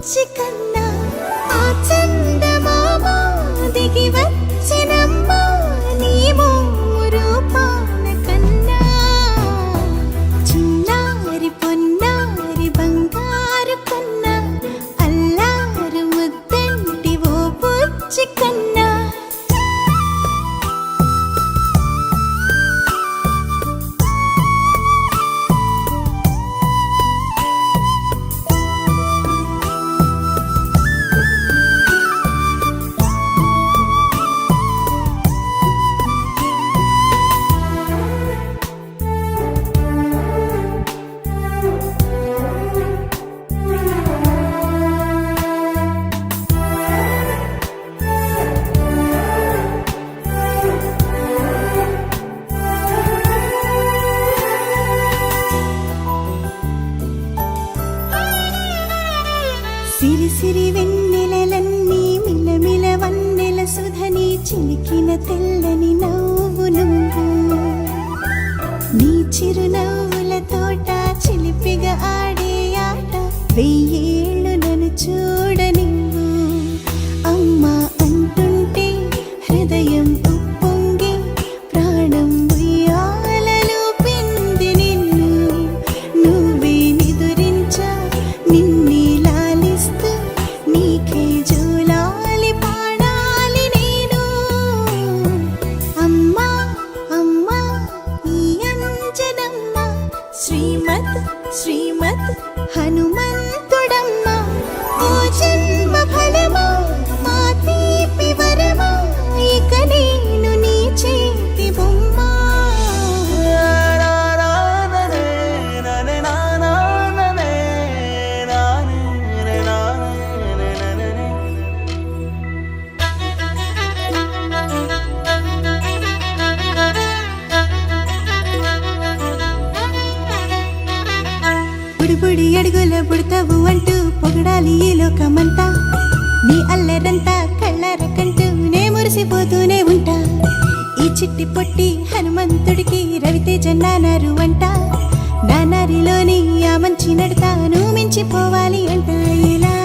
బుచ్చి కన్నా ఆ చందమామ దిగి వచ్చినమ్మ నీ మోము రూపాన కన్నా చిన్నారి పొన్నారి బంగారు కన్నా అల్లారు ముద్దంటి ఓ బుచ్చి కన్నా సిరి సిరి వెన్నెలలన్నీ మిలమిల వన్నెల సుధని చిలికిన తెల్లని నవ్వు నువ్వు నీ చిరునవ్వుల తోట చిలిపిగా ఆడే ఆట వెయ్యేళ్ళు నన్ను చూడ నువ్వు అమ్మా అంటుంటే హృదయం ఉప్పొంగి ప్రాణం ఉయ్యాలలో పిండి నిన్ను నువ్వే నిదురించా నిన్నే నీకే జూలాలి పాడాలి నేను అమ్మా అమ్మా ఈ అంజనమ్మ శ్రీమత్ శ్రీమత్ హనుమంతుడమ్మ ఓ జన్మ ఫలమా మా తీపి వరమా ఇక నేను నీ చేతి బొమ్మ బుడి అడుగుల పుడతావు అంటూ పొగడాలి ఈ లోకమంతా నీ అల్లరంతా కళ్ళారకంటూ నే మురిసిపోతూనే ఉంటా ఈ చిట్టి పొట్టి హనుమంతుడికి రవితేజ నానారు అంట నానారిలోని ఆ మంచి నడతా నువ్వు మించిపోవాలి అంట ఇలా